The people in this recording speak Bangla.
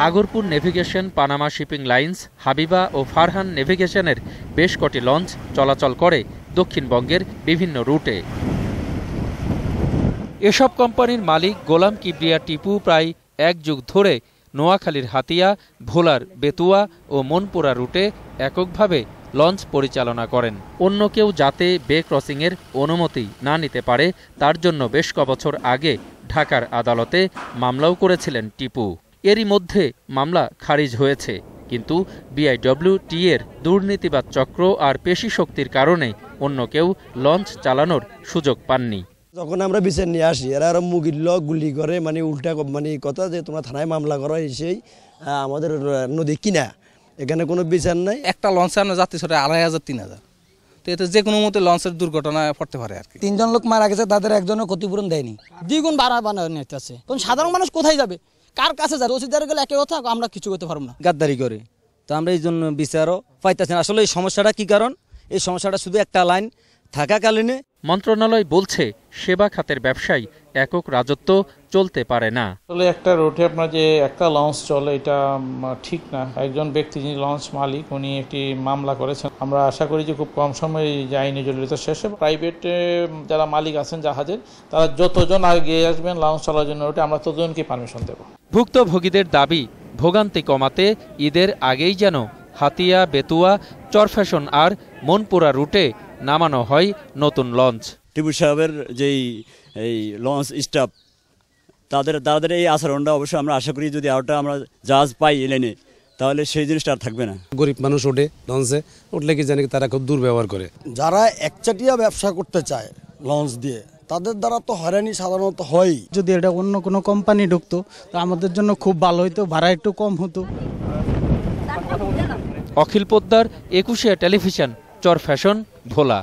Agarpur navigation, Panama shipping lines, Habiba ও ফারহান নেভিগেশনের বেশ কটি লঞ্চ চলাচল করে দক্ষিণবঙ্গের বিভিন্ন রুটে। এসব কোম্পানির মালিক গোলাম কিবরিয়া টিপু প্রায় এক যুগ ধরে নোয়াখালীর হাতিয়া, ভোলার বেতুয়া ও মনপুরা রুটে এককভাবে লঞ্চ পরিচালনা করেন। অন্য কেউ যাতে বে ক্রসিংয়ের অনুমতি না নিতে পারে তার জন্য বেশ কবছর আগে ঢাকার আদালতে মামলাও করেছিলেন টিপু। এরই মধ্যে মামলা খারিজ হয়েছে, কিন্তু বিআইডব্লিউটি এর দুর্নীতিবাদ চক্র আর পেশি শক্তির কারণে অন্য কেউ লঞ্চ চালানোর সুযোগ পাননি। যখন আমরা বিচার নিয়ে আসি এরা আরো মুগিল্ল গুলি করে, উল্টা কথা যে তোমরা থানায় মামলা করো, সেই আমাদের নদী কিনা, এখানে কোনো বিচার নাই। একটা লঞ্চে আমরা যাত্রী ছোট ২,৫০০ ৩,০০০, তো এতে যে কোনো মতে লঞ্চের দুর্ঘটনায় পড়তে পারে আর কি। ৩ জন লোক মারা গেছে, তাদের একজনও ক্ষতিপূরণ দেয়নি, দ্বিগুণ ভাড়া বানানো নিতেছে। তখন সাধারণ মানুষ কোথায় যাবে, কার কাছে যাবে? রসিদার গেলে একই কথা, আমরা কিছু করতে পারবো না, গাদ্দারি করে। তো আমরা এই জন্য বিচারও পাইতেছি না। আসলে এই সমস্যাটা কি কারণ? এই সমস্যাটা শুধু একটা লাইন থাকাকালীনে। মন্ত্রণালয় বলছে সেবা খাতের ব্যবসায় একক রাজত্ব চলতে পারে না। আসলে একটা রুটে আপনার যে একটা লঞ্চ চলে এটা ঠিক না। একজন ব্যক্তি যিনি লঞ্চ মালিক উনি একটি মামলা করেছেন। আমরা আশা করি যে খুব কম সময়ে এই আইনি জটিলতা শেষে প্রাইভেটে যারা মালিক আছেন জাহাজের, তারা যতজন আগে আসবেন লঞ্চ চলার জন্য রুটে আমরা ততজনকে পারমিশন দেব। ভুক্তভোগীদের দাবি ভোগান্তি কমাতে ঈদের আগেই যেন হাতিয়া, বেতুয়া, চরফ্যাশন আর মনপুরা রুটে নামানো হয় নতুন লঞ্চ। টিপু সাহেবের যেই এই লঞ্চ স্টাফ তাদের এই আচরণটা অবশ্যই আমরা আশা করি যদি আরটা আমরা জাহাজ পাই এলেনে, তাহলে সেই জিনিসটা আর থাকবে না। গরিব মানুষ ওঠে লঞ্চে, উঠলে কি জানি তারা খুব দুর্ব্যবহার করে। যারা একচাটিয়া ব্যবসা করতে চায় লঞ্চ দিয়ে, তাদের দ্বারা তো হয়রানি সাধারণত হয়। যদি এটা অন্য কোনো কোম্পানি ঢুকতো তো আমাদের জন্য খুব ভালো হতো, ভাড়া একটু কম হতো। অখিল পোদ্দার, একুশে টেলিভিশন, চরফ্যাশন, ভোলা।